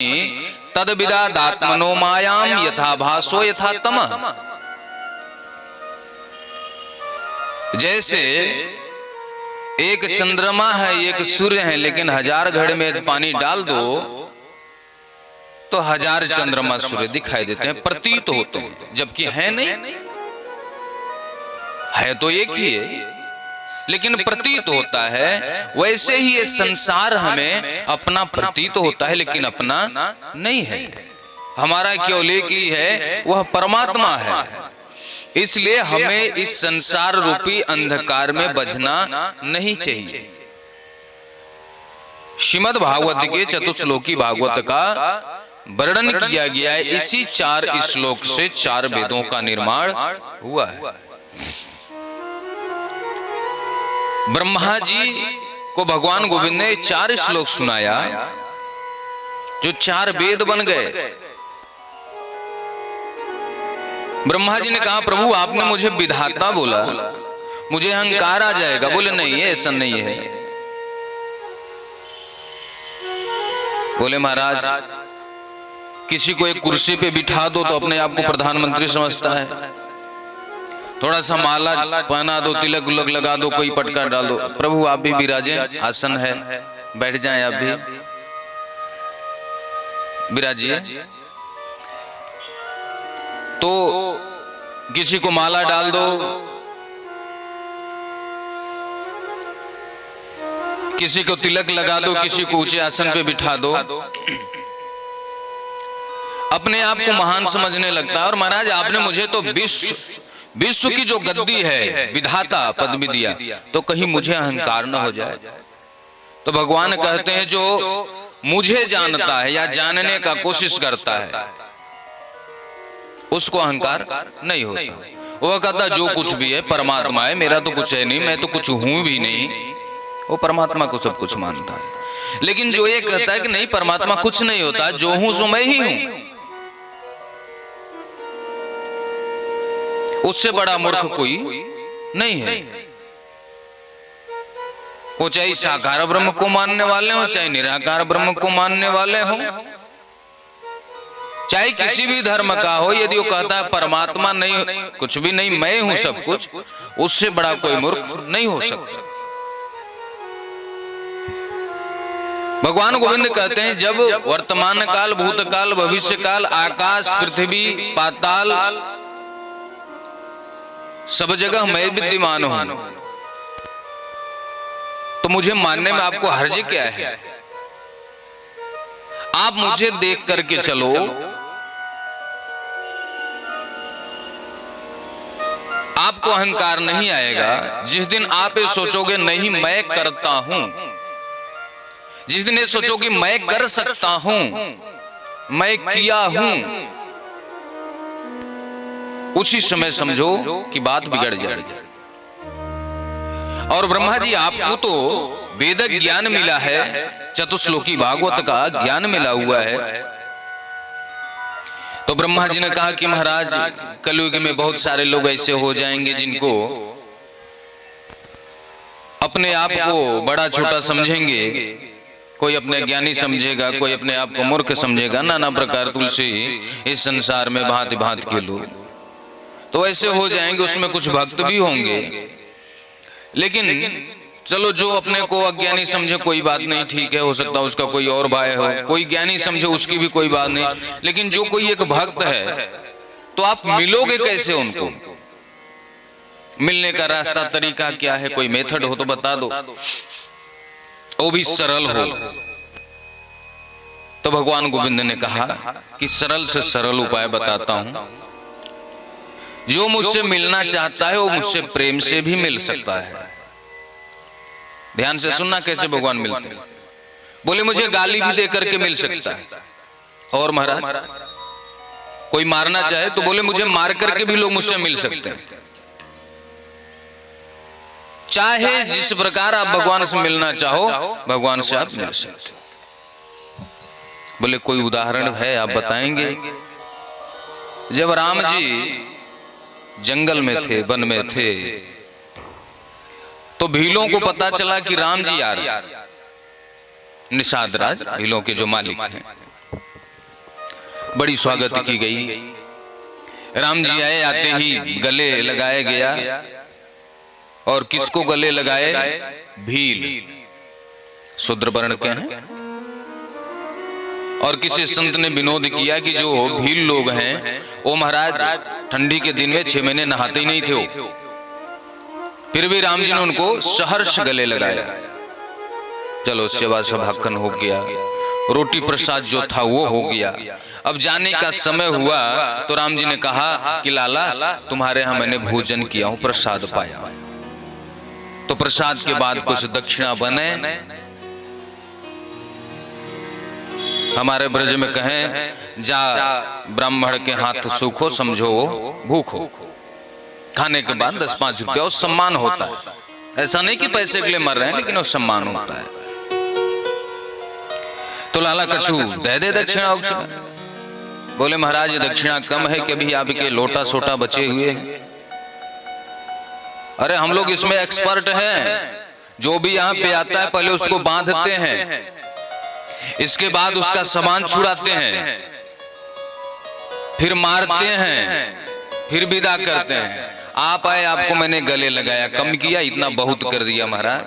तद विदादात्मनो मायाम यथा भासो यथा तमः। जैसे एक चंद्रमा है, एक सूर्य है, लेकिन 1000 घड़े में पानी डाल दो तो 1000 चंद्रमा सूर्य दिखाई देते हैं, प्रतीत होते हैं, जबकि है नहीं, है तो एक ही है लेकिन प्रतीत होता है। वैसे ही ये संसार हमें अपना प्रतीत होता है लेकिन अपना नहीं है। हमारा केवल एक ही है, वह परमात्मा है। इसलिए हमें इस संसार रूपी अंधकार में बझना नहीं चाहिए। श्रीमद् भागवत के चतुश्लोकी भागवत का वर्णन किया गया है। इसी 4 श्लोक से 4 वेदों का निर्माण हुआ है। ब्रह्मा जी को भगवान गोविंद ने 4 श्लोक सुनाया जो 4 वेद बन गए। ब्रह्मा जी ने कहा, प्रभु आपने मुझे विधाता बोला, मुझे अहंकार आ जाएगा। बोले नहीं, ऐसा नहीं है। बोले महाराज, किसी को एक कुर्सी पे बिठा दो तो अपने आप को प्रधानमंत्री समझता है। थोड़ा सा माला पहना दो, तिलक उलक लगा दो, कोई पटका डाल दो। प्रभु आप भी विराजें, आसन है, बैठ जाएं, आप भी विराजिए। तो किसी को माला डाल दो, किसी को तिलक लगा दो, किसी को ऊंचे आसन पे बिठा दो, अपने आप को महान समझने लगता है। और महाराज आपने मुझे तो विश्व की जो गद्दी है, विधाता पद भी दिया, तो कहीं मुझे अहंकार न हो जाए। तो भगवान कहते हैं जो मुझे जानता है या जानने का कोशिश करता है उसको अहंकार नहीं होता। वो कहता जो कुछ भी है परमात्मा है, मेरा तो कुछ है नहीं, मैं तो कुछ हूं भी नहीं। वो परमात्मा को सब कुछ मानता है। लेकिन जो ये कहता है कि नहीं परमात्मा कुछ नहीं होता, जो हूं सो मैं ही हूं, उससे बड़ा मूर्ख कोई नहीं है। वो चाहे साकार ब्रह्म को मानने वाले हो, चाहे निराकार ब्रह्म को मानने वाले हो, चाहे किसी भी धर्म का हो, यदि वो कहता है परमात्मा नहीं, कुछ भी नहीं, मैं हूं सब कुछ, उससे बड़ा कोई मूर्ख नहीं हो सकता। भगवान गोविंद कहते हैं जब वर्तमान काल, भूतकाल, भविष्य काल, आकाश, पृथ्वी, पाताल, सब जगह मैं विद्यमान हूं, तो मुझे मानने में आपको हर्ज क्या है? आप मुझे देख करके चलो, आपको अहंकार नहीं आएगा। जिस दिन आप ये सोचोगे नहीं मैं करता हूं, जिस दिन ये सोचो कि मैं कर सकता हूं, मैं किया हूं, उसी समय समझो कि बात बिगड़ जाएगी। और ब्रह्मा जी आपको तो वेद ज्ञान मिला है, चतुश्लोकी भागवत का ज्ञान मिला हुआ है। तो ब्रह्मा जी ने कहा कि महाराज कलयुग में बहुत सारे लोग ऐसे हो जाएंगे जिनको अपने आप को बड़ा छोटा समझेंगे, कोई अपने ज्ञानी समझेगा, कोई अपने आप को मूर्ख समझेगा, नाना प्रकार तुलसी इस संसार में भांति भांति के लोग तो ऐसे हो जाएंगे। उसमें कुछ भक्त भी होंगे, लेकिन चलो जो अपने को अज्ञानी समझे कोई बात नहीं, ठीक है, हो सकता है उसका कोई और भाई हो, कोई ज्ञानी समझे उसकी भी कोई बात नहीं। लेकिन जो कोई एक भक्त है तो आप मिलोगे कैसे उनको? मिलने का रास्ता तरीका क्या है? कोई मेथड हो तो बता दो, वो भी सरल हो। तो भगवान गोविंद ने कहा कि सरल से सरल उपाय बताता हूं। जो मुझसे मिलना चाहता है वो मुझसे प्रेम से भी मिल सकता है। ध्यान से सुनना कैसे भगवान मिलते हैं। बोले मुझे गाली भी दे करके मिल सकता है। और महाराज कोई मारना चाहे तो बोले मुझे मार करके भी लोग मुझसे मिल सकते हैं। चाहे जिस प्रकार आप भगवान से मिलना चाहो भगवान से आप मिल सकते हो। बोले कोई उदाहरण है आप बताएंगे? जब राम जी जंगल में थे, वन में थे, तो भीलों को पता चला कि राम जी आ रहे। निषाद राज भीलों के जो मालिक हैं, बड़ी स्वागत की गई। राम जी आए, आते ही गले लगाया गया। और किसको गले लगाए? भील, शूद्र वर्ण के हैं। और किसी संत ने विनोद किया कि जो भील लोग हैं वो महाराज ठंडी के दिन में 6 महीने नहाते ही नहीं थे वो। फिर भी राम जी ने उनको सहर्ष गले लगाया। चलो सेवा सभाखन हो गया, रोटी प्रसाद जो था वो हो गया। अब जाने का समय हुआ तो राम जी ने कहा कि लाला तुम्हारे यहाँ मैंने भोजन किया हूं, प्रसाद पाया। तो प्रसाद के बाद कुछ दक्षिणा बने। हमारे ब्रज में कहें जा ब्राह्मण के हाथ सूखो, समझो वो भूखो। खाने के बाद 10-5 रुपया और सम्मान होता है। ऐसा नहीं कि पैसे के लिए मर रहे हैं, लेकिन वो सम्मान होता है। तो लाला कछु दे दे दक्षिणा। बोले महाराज दक्षिणा कम है कि अभी आपके लोटा सोटा बचे हुए हैं। अरे हम लोग इसमें एक्सपर्ट हैं। जो भी यहाँ पे आता है पहले उसको बांधते हैं, इसके बाद उसका सामान छुड़ाते हैं, फिर मारते हैं, फिर विदा करते हैं। आप आए, आपको मैंने गले लगाया, कम किया, इतना बहुत कर दिया महाराज।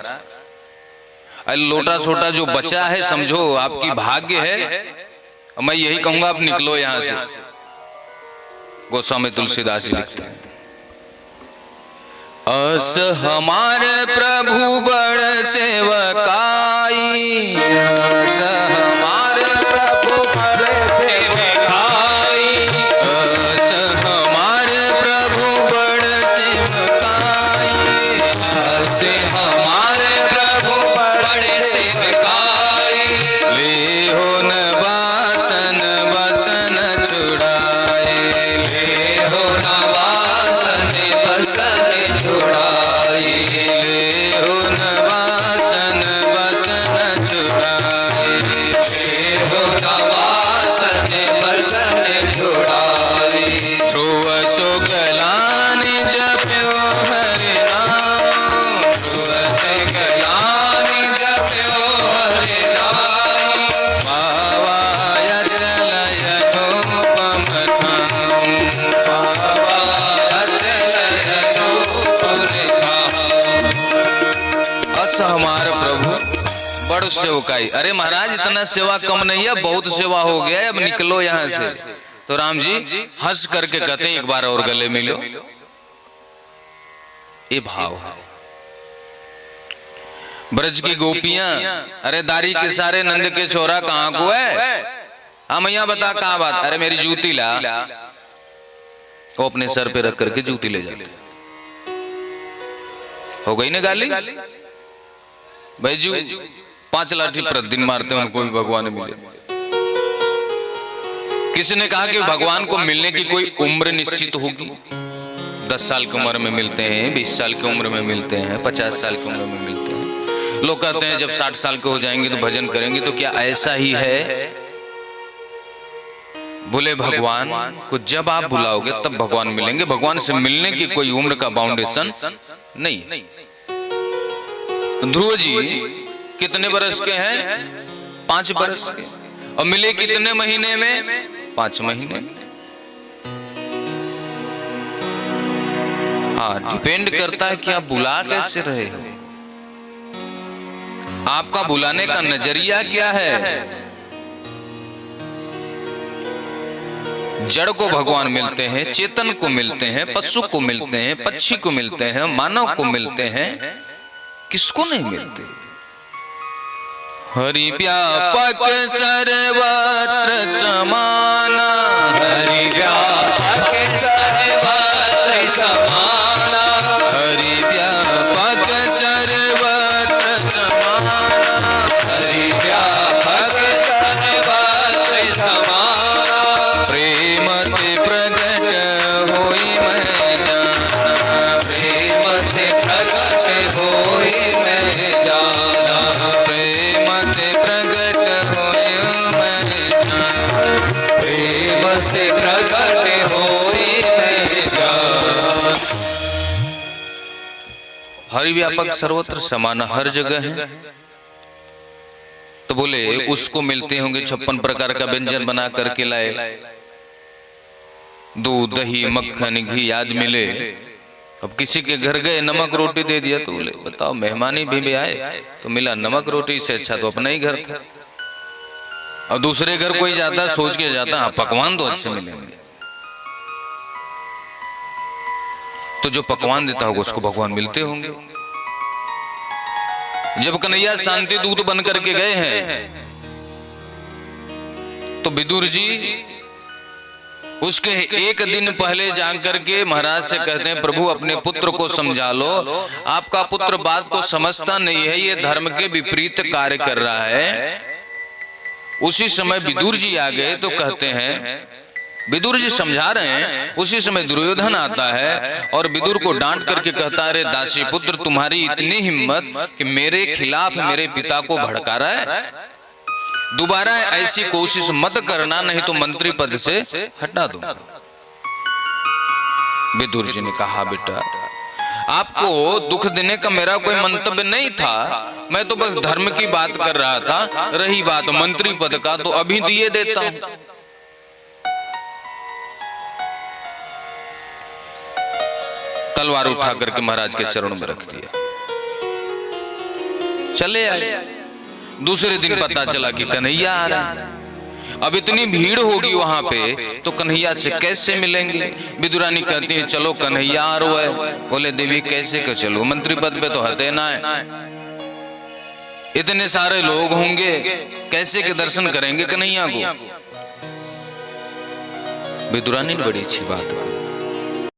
लोटा सोटा जो बचा है समझो आपकी भाग्य है। मैं यही कहूंगा आप निकलो यहां से। गोस्वामी तुलसीदास जी लिखते हैं, अस हमारे प्रभु बड़ सेवकाई, अस हमारे प्रभु बड़ सेवकाई, अस हमारे प्रभु बड़ सेवकाई, अस हमारे प्रभु बड़ सेवकाई, ले हो न वासन वसन छुड़ाए, ले हो न वासन वसन छुड़ाए, ले हो न वासन वसन छुड़ाए, ले हो न वासन वसन छुड़ाए। ध्रुव सो गलानि जप्यो हरि नाम, ध्रुव से गलानि जप्यो हरि नाम, पावाय चलय धूपम ठाम, पावाय चलय धूपम ठाम। अस हमारे प्रभु बड़ सेवकाई। अरे महाराज इतना सेवा कम नहीं है, बहुत सेवा हो गया है, अब निकलो यहाँ से। तो राम जी हंस करके कहते हैं एक बार और गले मिलो। ये भाव है। ब्रज की गोपियां, अरे दारी के सारे नंद के छोरा कहाँ को है? हाँ मैया बता कहाँ बात? अरे मेरी जूती ला। वो अपने सर पे रख करके जूती ले जाते। हो गई ना गाली? भाईजू 5 लाठी प्रतिदिन मारते हैं, उनको भी भगवान मिले। किसी ने कहा कि भगवान को मिलने की कोई उम्र निश्चित होगी। 10 साल की उम्र में मिलते हैं, 20 साल की उम्र में मिलते हैं, 50 साल की उम्र में मिलते हैं। लोग कहते हैं जब 60 साल के हो जाएंगे तो भजन करेंगे। तो क्या ऐसा ही है? बोले भगवान को जब आप बुलाओगे तब भगवान मिलेंगे। भगवान से मिलने की कोई उम्र का बाउंडेशन नहीं। ध्रुव जी कितने बरस के हैं? 5 बरस के। और मिले कितने महीने में? 5 महीने। हाँ, डिपेंड करता है कि आप बुला कैसे रहे हो, आपका बुलाने का नजरिया क्या है। जड़ को भगवान मिलते हैं, चेतन को मिलते हैं, पशु को मिलते हैं, पक्षी को मिलते हैं, मानव को मिलते हैं, किसको नहीं मिलते? हरि व्यापक सर्वत्र समाना, हरि व्यापक सर्वत्र समाना, हरि व्यापक सर्वत्र समाना, हरि व्यापक सर्वत्र समाना, प्रेम से प्रगट होई मैं जाना, प्रेम से प्रगट होई मैं जाना, प्रेम से प्रगट होई मैं जाना, प्रेम से प्रगट होई मैं जाना। हरि व्यापक सर्वत्र समान, हर जगह है। तो बोले उसको मिलते होंगे 56 प्रकार का व्यंजन बना करके लाए। दूध दही मक्खन घी आज मिले। अब किसी के घर गए नमक रोटी दे दिया तो बोले बताओ मेहमानी भी आए तो मिला नमक रोटी, से अच्छा तो अपना ही घर था। और दूसरे घर कोई जाता सोच के जाता हाँ पकवान तो अच्छे मिलेंगे, तो जो पकवान देता होगा उसको भगवान मिलते होंगे। जब कन्हैया शांति दूत बन करके गए हैं तो विदुर जी उसके एक दिन पहले जाकर के महाराज से कहते हैं प्रभु अपने पुत्र को समझा लो, आपका पुत्र बात को समझता नहीं है, ये धर्म के विपरीत कार्य कर रहा है। उसी समय विदुर जी आ गए तो कहते हैं, विदुर जी समझा रहे हैं, उसी समय दुर्योधन आता है और विदुर को डांट करके कहता है अरे दासी पुत्र तुम्हारी इतनी हिम्मत कि मेरे खिलाफ मेरे पिता को भड़का रहा है, दोबारा ऐसी कोशिश मत करना नहीं तो मंत्री पद से हटा दूंगा। विदुर जी ने कहा बेटा आपको दुख देने का मेरा कोई मंतव्य नहीं था, मैं तो बस धर्म की बात कर रहा था, रही बात मंत्री पद का तो अभी दिए देता हूं। तलवार उठा करके महाराज के चरणों में रख दिया, चले आए। दूसरे दिन पता चला कि कन्हैया आ रहा है। अब इतनी भीड़ होगी वहां पे तो कन्हैया से कैसे मिलेंगे। विदुरानी कहती है चलो कन्हैया आ रहा है। बोले देवी कैसे क्यों चलो, मंत्री पद पे तो हते ना है, इतने सारे लोग होंगे कैसे के दर्शन करेंगे कन्हैया को। विदुरानी ने बड़ी अच्छी बात की,